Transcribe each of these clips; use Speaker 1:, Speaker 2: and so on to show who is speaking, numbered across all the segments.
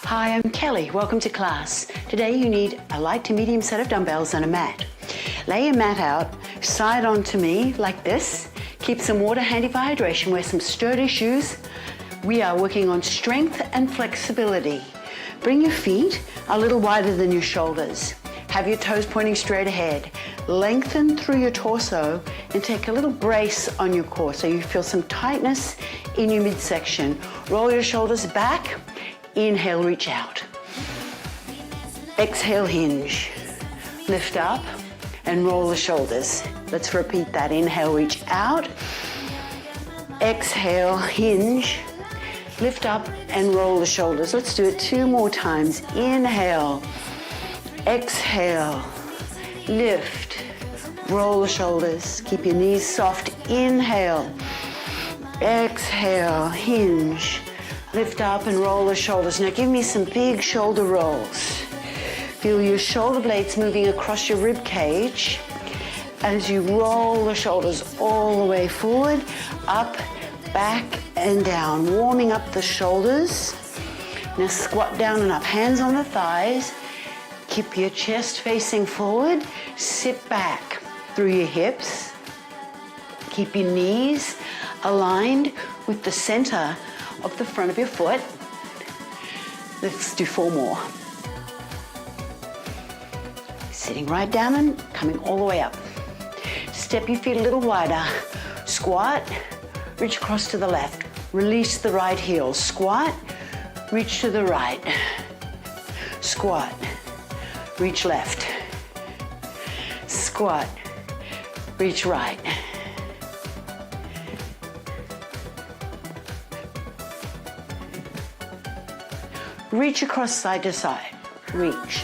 Speaker 1: Hi, I'm Kelly. Welcome to class. Today you need a light to medium set of dumbbells and a mat. Lay your mat out, side onto me like this. Keep some water handy for hydration. Wear some sturdy shoes. We are working on strength and flexibility. Bring your feet a little wider than your shoulders. Have your toes pointing straight ahead. Lengthen through your torso and take a little brace on your core so you feel some tightness in your midsection. Roll your shoulders back. Inhale, reach out. Exhale, hinge. Lift up and roll the shoulders. Let's repeat that. Inhale, reach out. Exhale, hinge. Lift up and roll the shoulders. Let's do it 2 more times. Inhale. Exhale. Lift. Roll the shoulders. Keep your knees soft. Inhale. Exhale. Hinge. Lift up and roll the shoulders. Now give me some big shoulder rolls. Feel your shoulder blades moving across your rib cage as you roll the shoulders all the way forward, up, back, and down. Warming up the shoulders. Now squat down and up. Hands on the thighs. Keep your chest facing forward. Sit back through your hips. Keep your knees aligned with the center of the front of your foot. Let's do 4 more. Sitting right down and coming all the way up. Step your feet a little wider. Squat, reach across to the left. Release the right heel. Squat, reach to the right. Squat, reach left. Squat, reach right. Reach across side to side. Reach.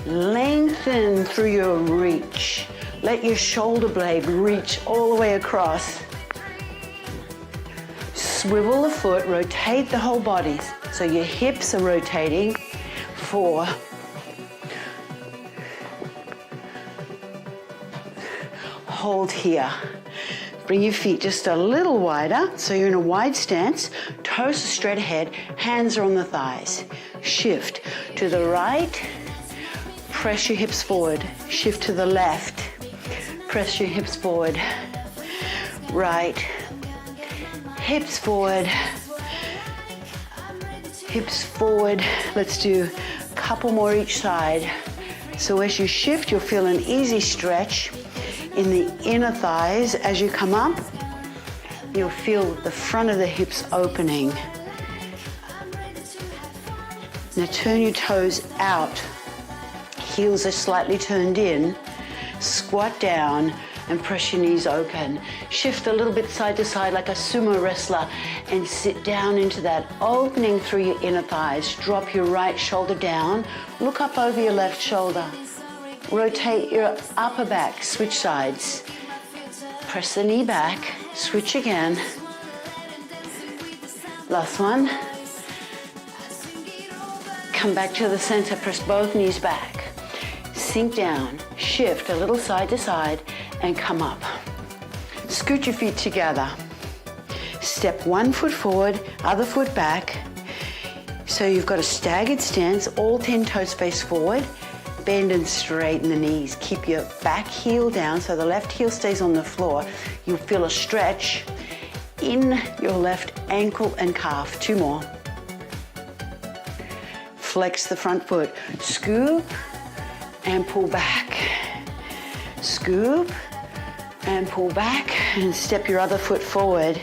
Speaker 1: Lengthen through your reach. Let your shoulder blade reach all the way across. Swivel the foot, rotate the whole body. So your hips are rotating. 4. Hold here. Bring your feet just a little wider, so you're in a wide stance. Toes are straight ahead, hands are on the thighs. Shift to the right, press your hips forward. Shift to the left, press your hips forward. Right, hips forward, hips forward. Let's do a couple more each side. So as you shift, you'll feel an easy stretch in the inner thighs. As you come up, you'll feel the front of the hips opening. Now turn your toes out. Heels are slightly turned in. Squat down and press your knees open. Shift a little bit side to side like a sumo wrestler and sit down into that opening through your inner thighs. Drop your right shoulder down. Look up over your left shoulder. Rotate your upper back, switch sides. Press the knee back, switch again. Last one. Come back to the center, press both knees back. Sink down, shift a little side to side, and come up. Scoot your feet together. Step 1 foot forward, other foot back. So you've got a staggered stance, all 10 toes face forward. Bend and straighten the knees. Keep your back heel down so the left heel stays on the floor. You'll feel a stretch in your left ankle and calf. 2 more. Flex the front foot. Scoop and pull back. Scoop and pull back and step your other foot forward.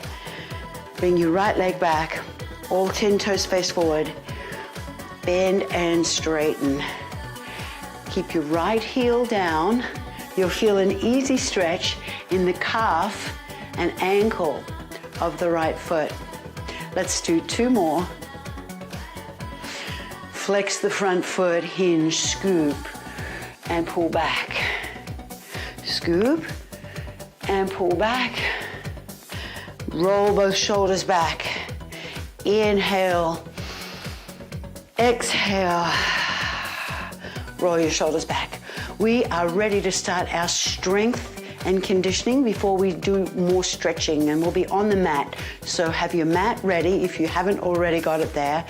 Speaker 1: Bring your right leg back. All 10 toes face forward. Bend and straighten. Keep your right heel down. You'll feel an easy stretch in the calf and ankle of the right foot. Let's do 2 more. Flex the front foot, hinge, scoop, and pull back. Scoop and pull back. Roll both shoulders back. Inhale. Exhale. Roll your shoulders back. We are ready to start our strength and conditioning before we do more stretching, and we'll be on the mat. So have your mat ready if you haven't already got it there.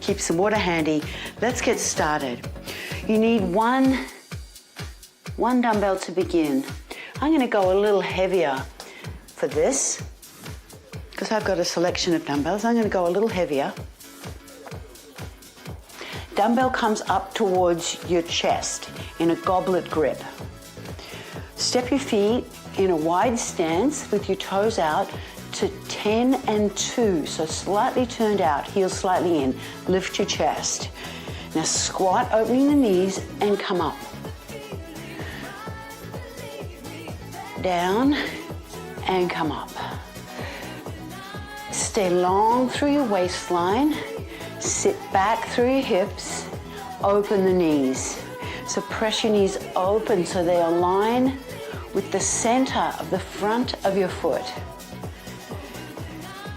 Speaker 1: Keep some water handy. Let's get started. You need one dumbbell to begin. I'm going to go a little heavier for this because I've got a selection of dumbbells. I'm going to go a little heavier. Dumbbell comes up towards your chest in a goblet grip. Step your feet in a wide stance with your toes out to 10 and 2, so slightly turned out, heels slightly in. Lift your chest. Now squat, opening the knees, and come up. Down and come up. Stay long through your waistline. Sit back through your hips. Open the knees. So press your knees open so they align with the center of the front of your foot.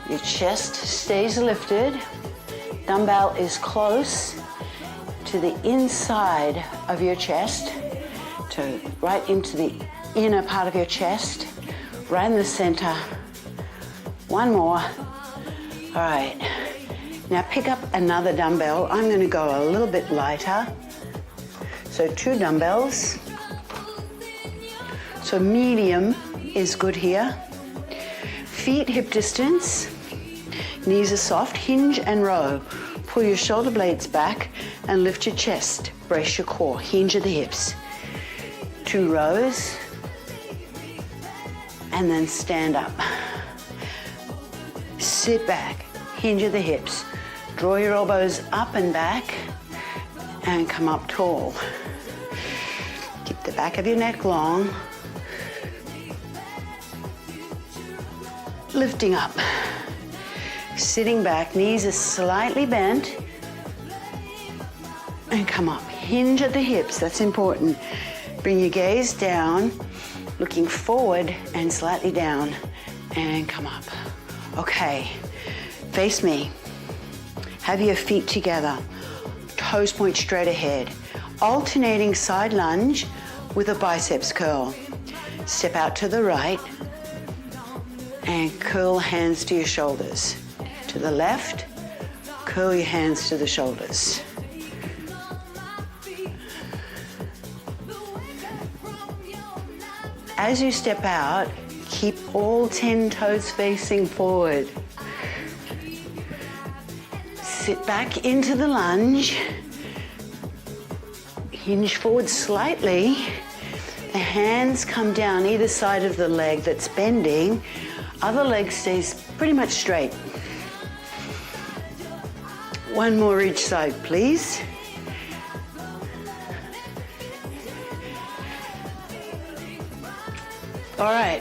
Speaker 1: Your chest stays lifted. Dumbbell is close to the inside of your chest, to right into the inner part of your chest, right in the center. One more. All right. Now pick up another dumbbell. I'm going to go a little bit lighter. So 2 dumbbells. So medium is good here. Feet hip distance. Knees are soft. Hinge and row. Pull your shoulder blades back and lift your chest. Brace your core. Hinge at the hips. 2 rows. And then stand up. Sit back. Hinge at the hips. Draw your elbows up and back and come up tall. Keep the back of your neck long. Lifting up. Sitting back, knees are slightly bent. And come up. Hinge at the hips, that's important. Bring your gaze down, looking forward and slightly down. And come up. Okay, face me. Have your feet together. Toes point straight ahead. Alternating side lunge with a biceps curl. Step out to the right and curl hands to your shoulders. To the left, curl your hands to the shoulders. As you step out, keep all 10 toes facing forward. Sit back into the lunge. Hinge forward slightly. The hands come down either side of the leg that's bending. Other leg stays pretty much straight. One more each side, please. All right,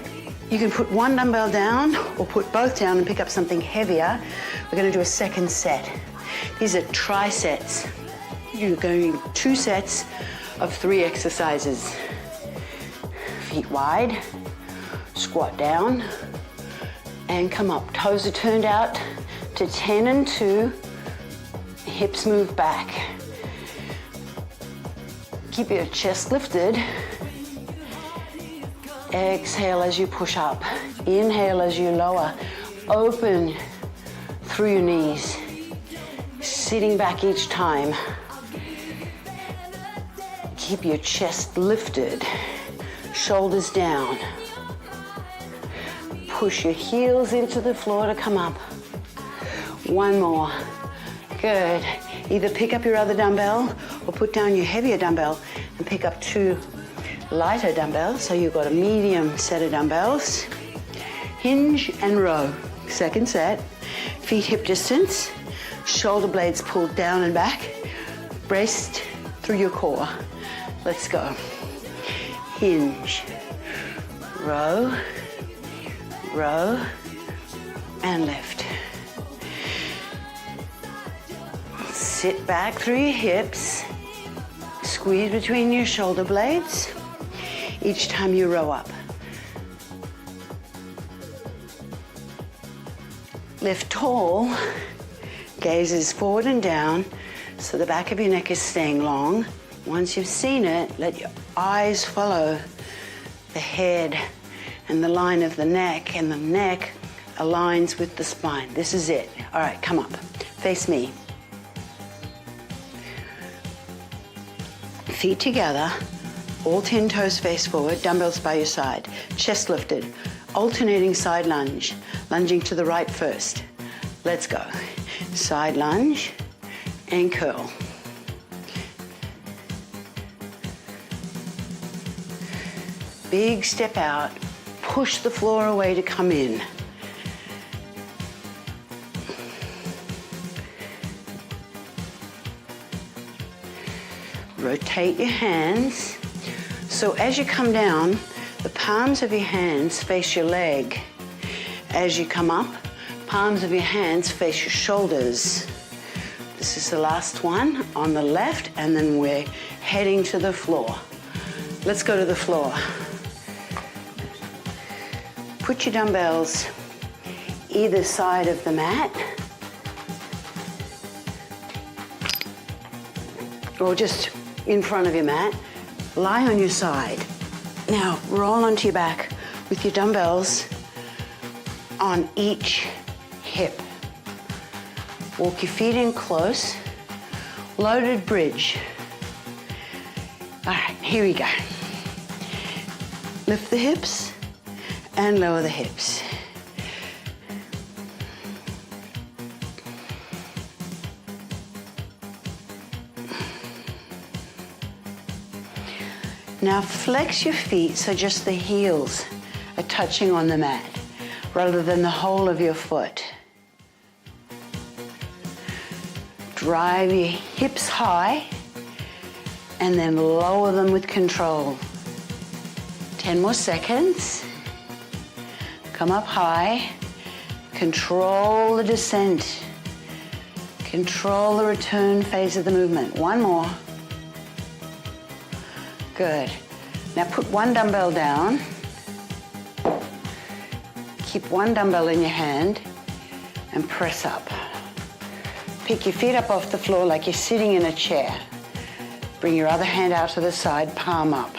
Speaker 1: you can put one dumbbell down or put both down and pick up something heavier. We're going to do a second set. These are trisets. You're going 2 sets of 3 exercises. Feet wide, squat down, and come up. Toes are turned out to 10 and 2. Hips move back. Keep your chest lifted. Exhale as you push up. Inhale as you lower. Open through your knees. Sitting back each time. Keep your chest lifted. Shoulders down. Push your heels into the floor to come up. One more. Good. Either pick up your other dumbbell or put down your heavier dumbbell and pick up 2 lighter dumbbells. So you've got a medium set of dumbbells. Hinge and row. Second set. Feet hip distance. Shoulder blades pulled down and back. Braced through your core. Let's go. Hinge. Row. Row. And lift. Sit back through your hips. Squeeze between your shoulder blades each time you row up. Lift tall. Gaze is forward and down, so the back of your neck is staying long. Once you've seen it, let your eyes follow the head and the line of the neck, and the neck aligns with the spine. This is it. All right, come up. Face me. feet together, all 10 toes face forward, dumbbells by your side, chest lifted, alternating side lunge, lunging to the right first. Let's go. Side lunge and curl. Big step out, push the floor away to come in. Rotate your hands. So as you come down, the palms of your hands face your leg. As you come up, palms of your hands face your shoulders. This is the last one on the left, and then we're heading to the floor. Let's go to the floor. Put your dumbbells either side of the mat, or just in front of your mat. Lie on your side. Now roll onto your back with your dumbbells on each hip. Walk your feet in close. Loaded bridge. All right, here we go. Lift the hips and lower the hips. Now flex your feet so just the heels are touching on the mat rather than the whole of your foot. Drive your hips high and then lower them with control. 10 more seconds. Come up high. Control the descent. Control the return phase of the movement. One more. Good. Now put one dumbbell down. Keep one dumbbell in your hand and press up. Pick your feet up off the floor like you're sitting in a chair. Bring your other hand out to the side, palm up.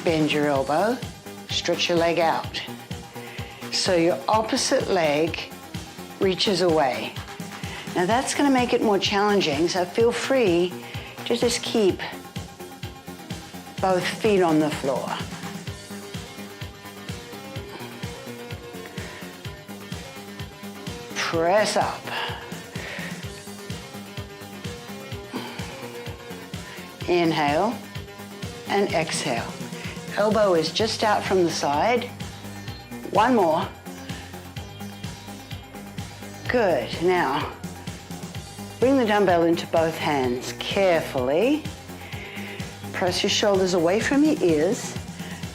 Speaker 1: Bend your elbow, stretch your leg out. So your opposite leg reaches away. Now that's going to make it more challenging, so feel free to just keep both feet on the floor. Press up. Inhale and exhale. Elbow is just out from the side. One more. Good. Now, bring the dumbbell into both hands carefully. Press your shoulders away from your ears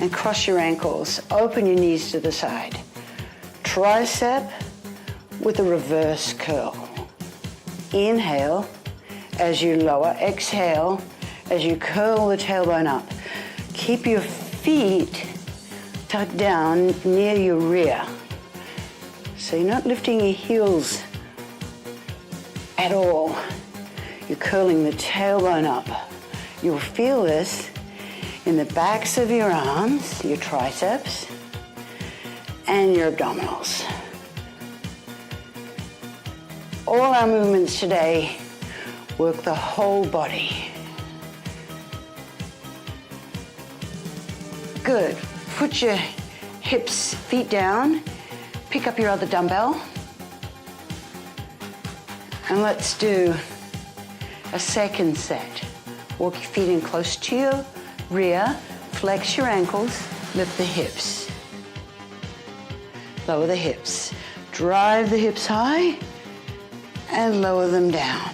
Speaker 1: and cross your ankles. Open your knees to the side. Tricep with a reverse curl. Inhale as you lower. Exhale as you curl the tailbone up. Keep your feet tucked down near your rear. So you're not lifting your heels at all. You're curling the tailbone up. You'll feel this in the backs of your arms, your triceps, and your abdominals. All our movements today work the whole body. Good. Put your hips, feet down. Pick up your other dumbbell. And let's do a second set. Walk your feet in close to your rear. Flex your ankles. Lift the hips. Lower the hips. Drive the hips high and lower them down.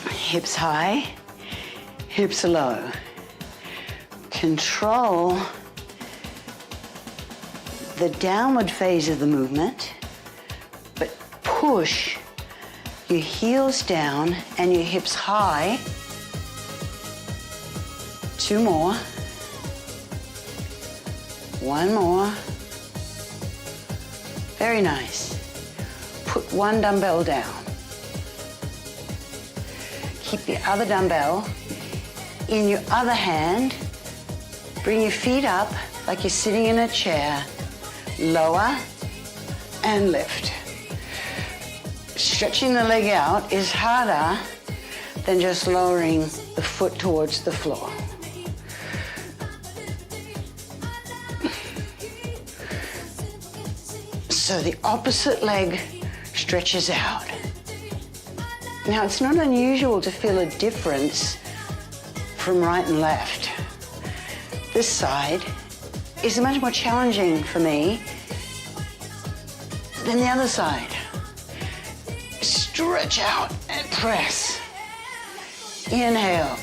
Speaker 1: Hips high, hips low. Control the downward phase of the movement, but push your heels down and your hips high. Two more. One more. Very nice. Put one dumbbell down. Keep the other dumbbell in your other hand. Bring your feet up like you're sitting in a chair. Lower and lift. Stretching the leg out is harder than just lowering the foot towards the floor. So the opposite leg stretches out. Now, it's not unusual to feel a difference from right and left. This side is much more challenging for me than the other side. Stretch out and press. Inhale,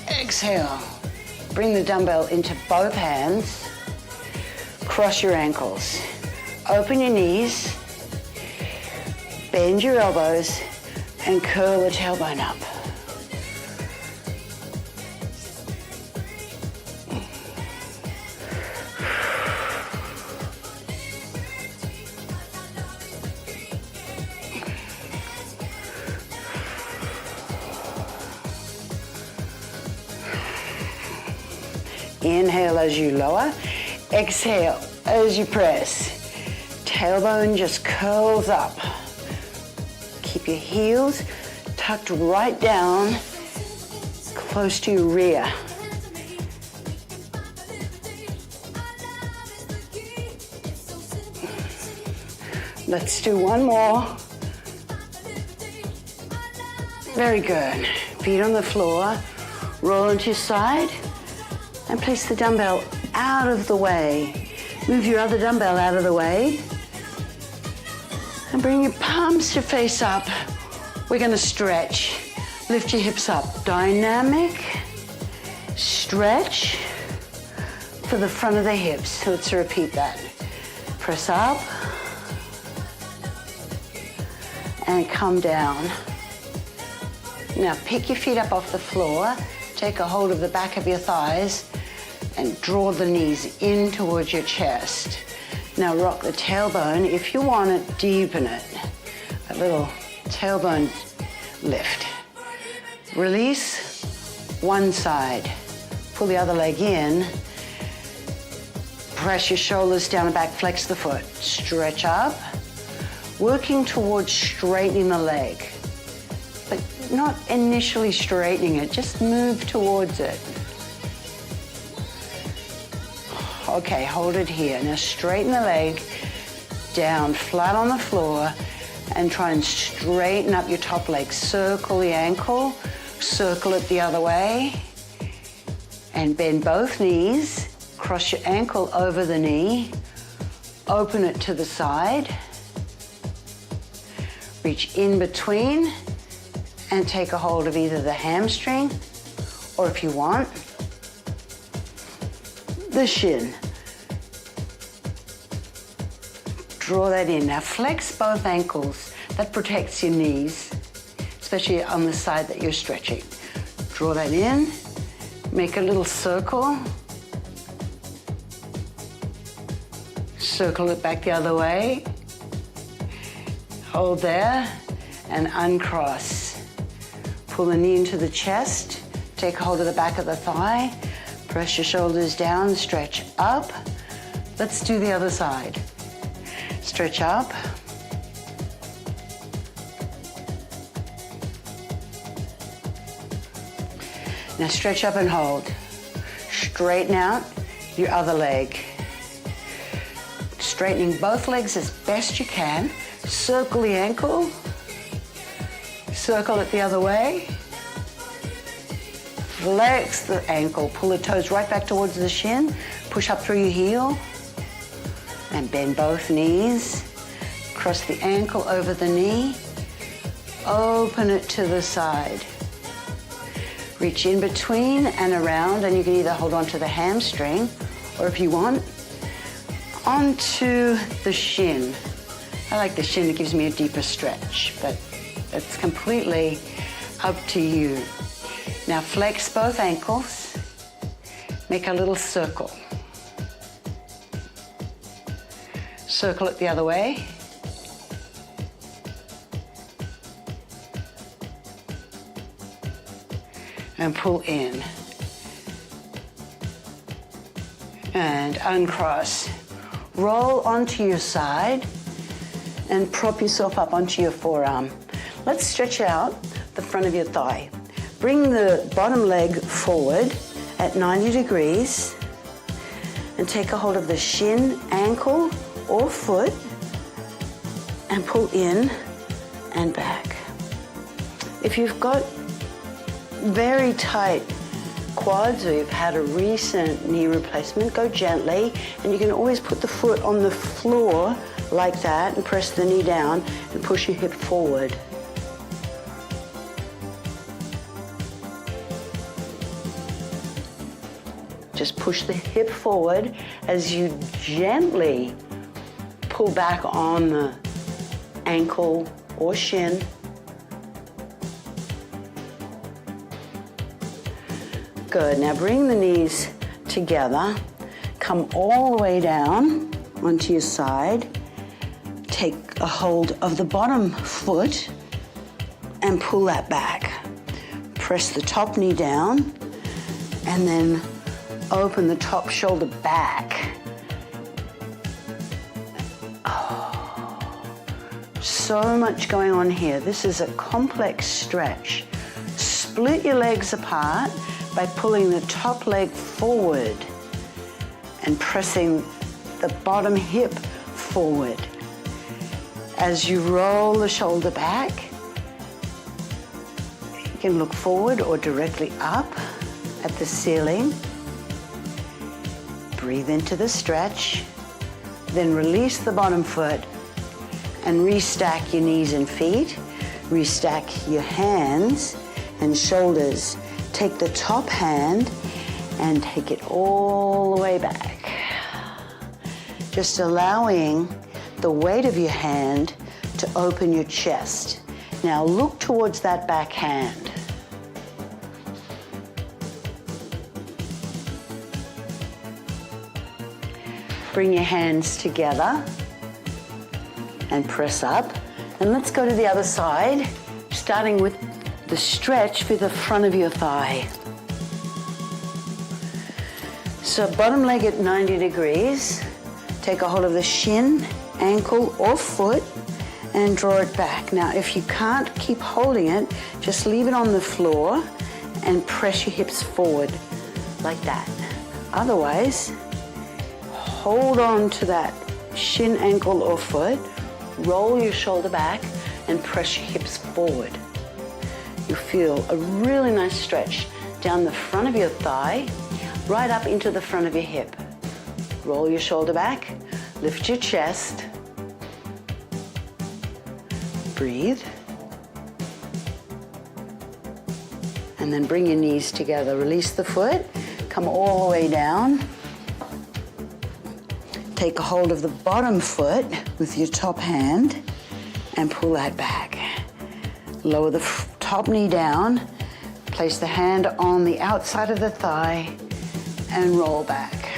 Speaker 1: exhale. Bring the dumbbell into both hands. Cross your ankles. Open your knees. Bend your elbows and curl the tailbone up. Inhale as you lower, exhale as you press. Tailbone just curls up. Keep your heels tucked right down, close to your rear. Let's do one more. Very good. Feet on the floor, roll onto your side, and place the dumbbell out of the way. Move your other dumbbell out of the way. And bring your palms to face up. We're gonna stretch. Lift your hips up. Dynamic stretch for the front of the hips. Let's repeat that. Press up and come down. Now pick your feet up off the floor. Take a hold of the back of your thighs and draw the knees in towards your chest. Now rock the tailbone. If you want it, deepen it. A little tailbone lift. Release one side. Pull the other leg in. Press your shoulders down and back, flex the foot. Stretch up. Working towards straightening the leg. But not initially straightening it, just move towards it. Okay, hold it here. Now straighten the leg down flat on the floor and try and straighten up your top leg. Circle the ankle, circle it the other way, and bend both knees. Cross your ankle over the knee, open it to the side, reach in between and take a hold of either the hamstring or, if you want, the shin. Draw that in. Now flex both ankles. That protects your knees, especially on the side that you're stretching. Draw that in. Make a little circle. Circle it back the other way. Hold there and uncross. Pull the knee into the chest. Take hold of the back of the thigh. Press your shoulders down, stretch up. Let's do the other side. Stretch up. Now stretch up and hold. Straighten out your other leg. Straightening both legs as best you can. Circle the ankle. Circle it the other way. Flex the ankle, pull the toes right back towards the shin, push up through your heel, and bend both knees. Cross the ankle over the knee, open it to the side. Reach in between and around, and you can either hold on to the hamstring, or if you want, onto the shin. I like the shin, it gives me a deeper stretch, but it's completely up to you. Now flex both ankles, make a little circle. Circle it the other way. And pull in. And uncross. Roll onto your side and prop yourself up onto your forearm. Let's stretch out the front of your thigh. Bring the bottom leg forward at 90 degrees and take a hold of the shin, ankle, or foot and pull in and back. If you've got very tight quads or you've had a recent knee replacement, go gently, and you can always put the foot on the floor like that and press the knee down and push your hip forward. Just push the hip forward as you gently pull back on the ankle or shin. Good. Now bring the knees together. Come all the way down onto your side. Take a hold of the bottom foot and pull that back. Press the top knee down and then open the top shoulder back. Oh, so much going on here. This is a complex stretch. Split your legs apart by pulling the top leg forward and pressing the bottom hip forward. As you roll the shoulder back, you can look forward or directly up at the ceiling. Breathe into the stretch, then release the bottom foot and restack your knees and feet. Restack your hands and shoulders. Take the top hand and take it all the way back. Just allowing the weight of your hand to open your chest. Now look towards that back hand. Bring your hands together and press up. And let's go to the other side, starting with the stretch for the front of your thigh. So bottom leg at 90 degrees. Take a hold of the shin, ankle, or foot and draw it back. Now, if you can't keep holding it, just leave it on the floor and press your hips forward like that. Otherwise, hold on to that shin, ankle, or foot, roll your shoulder back and press your hips forward. You feel a really nice stretch down the front of your thigh, right up into the front of your hip. Roll your shoulder back, lift your chest, breathe, and then bring your knees together. Release the foot, come all the way down. Take a hold of the bottom foot with your top hand and pull that back. Lower the top knee down, place the hand on the outside of the thigh and roll back.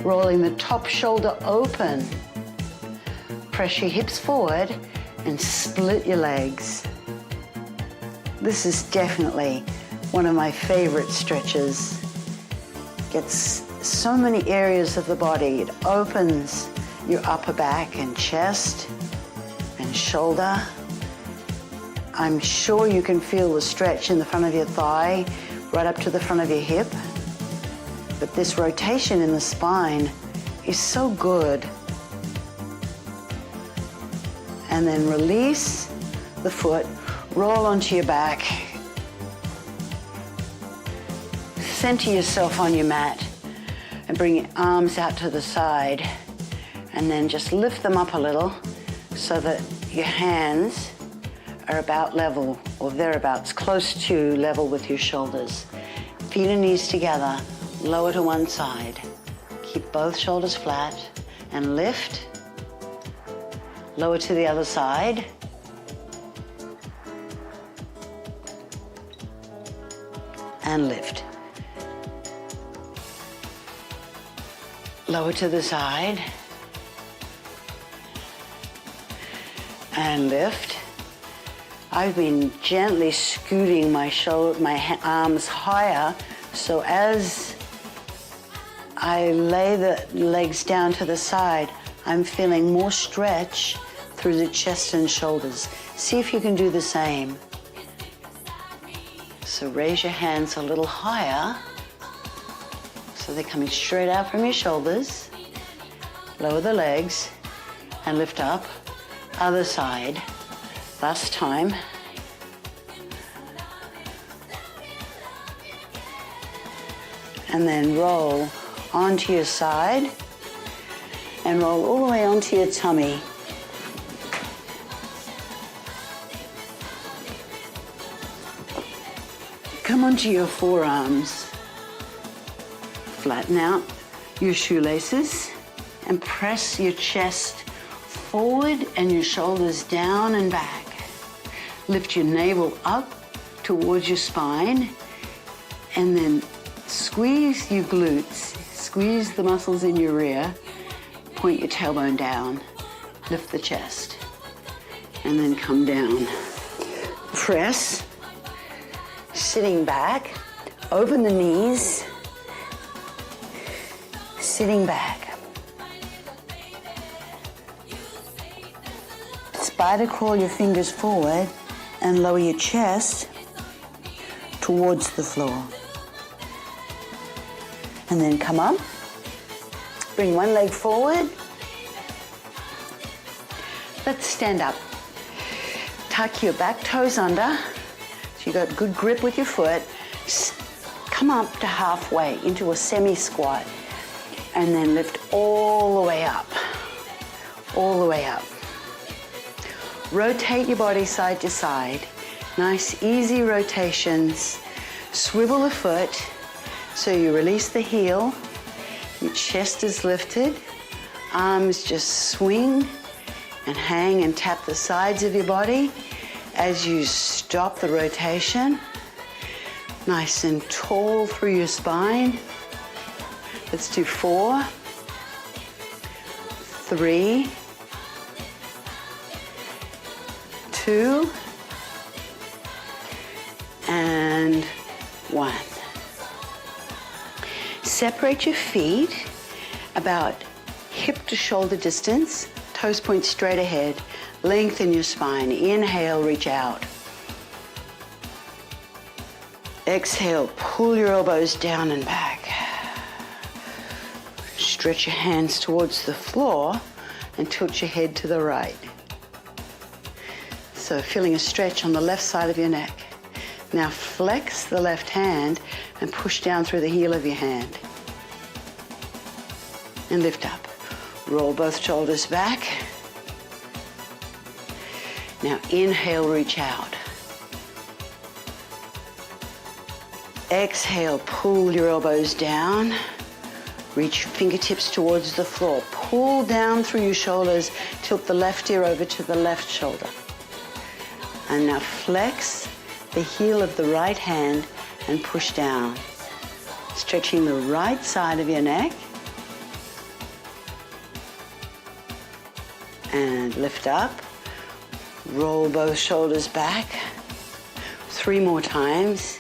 Speaker 1: Rolling the top shoulder open. Press your hips forward and split your legs. This is definitely one of my favorite stretches. Gets so many areas of the body. It opens your upper back and chest and shoulder. I'm sure you can feel the stretch in the front of your thigh, right up to the front of your hip. But this rotation in the spine is so good. And then release the foot, roll onto your back. Center yourself on your mat and bring your arms out to the side. And then just lift them up a little so that your hands are about level or thereabouts, close to level with your shoulders. Feet and knees together, lower to one side. Keep both shoulders flat and lift. Lower to the other side. And lift. Lower to the side. And lift. I've been gently scooting my arms higher, so as I lay the legs down to the side, I'm feeling more stretch through the chest and shoulders. See if you can do the same. So raise your hands a little higher, so they're coming straight out from your shoulders. Lower the legs and lift up. Other side. Last time. And then roll onto your side and roll all the way onto your tummy. Come onto your forearms. Flatten out your shoelaces and press your chest forward and your shoulders down and back. Lift your navel up towards your spine and then squeeze your glutes, squeeze the muscles in your rear, point your tailbone down, lift the chest, and then come down. Press, sitting back, open the knees, sitting back. Spider crawl your fingers forward and lower your chest towards the floor. And then come up, bring one leg forward. Let's stand up. Tuck your back toes under, so you got good grip with your foot. Come up to halfway into a semi-squat, and then lift all the way up, all the way up. Rotate your body side to side. Nice, easy rotations. Swivel the foot. So you release the heel, your chest is lifted, arms just swing and hang and tap the sides of your body as you stop the rotation. Nice and tall through your spine. Let's do 4, 3, 2, and 1. Separate your feet about hip to shoulder distance, toes point straight ahead. Lengthen your spine. Inhale, reach out. Exhale, pull your elbows down and back. Stretch your hands towards the floor and tilt your head to the right. So feeling a stretch on the left side of your neck. Now flex the left hand and push down through the heel of your hand. And lift up. Roll both shoulders back. Now inhale, reach out. Exhale, pull your elbows down. Reach fingertips towards the floor. Pull down through your shoulders. Tilt the left ear over to the left shoulder. And now flex the heel of the right hand and push down. Stretching the right side of your neck. And lift up. Roll both shoulders back. 3 more times.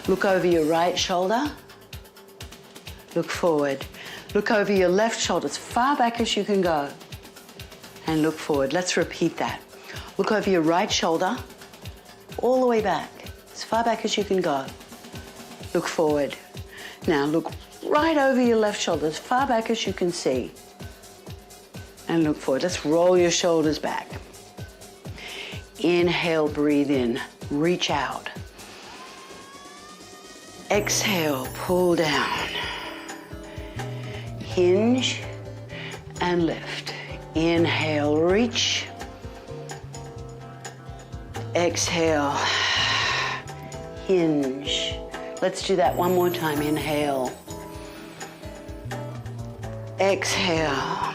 Speaker 1: Look over your right shoulder. Look forward. Look over your left shoulder as far back as you can go. And look forward. Let's repeat that. Look over your right shoulder, all the way back, as far back as you can go. Look forward. Now look right over your left shoulder, as far back as you can see. And look forward. Let's roll your shoulders back. Inhale, breathe in, reach out. Exhale, pull down. Hinge and lift. Inhale, reach. Exhale, hinge. Let's do that one more time. Inhale. Exhale.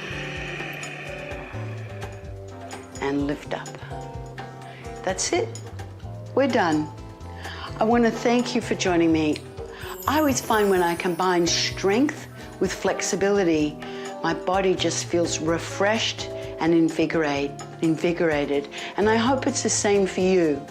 Speaker 1: And lift up. That's it. We're done. I want to thank you for joining me. I always find when I combine strength with flexibility, my body just feels refreshed and invigorated. And I hope it's the same for you.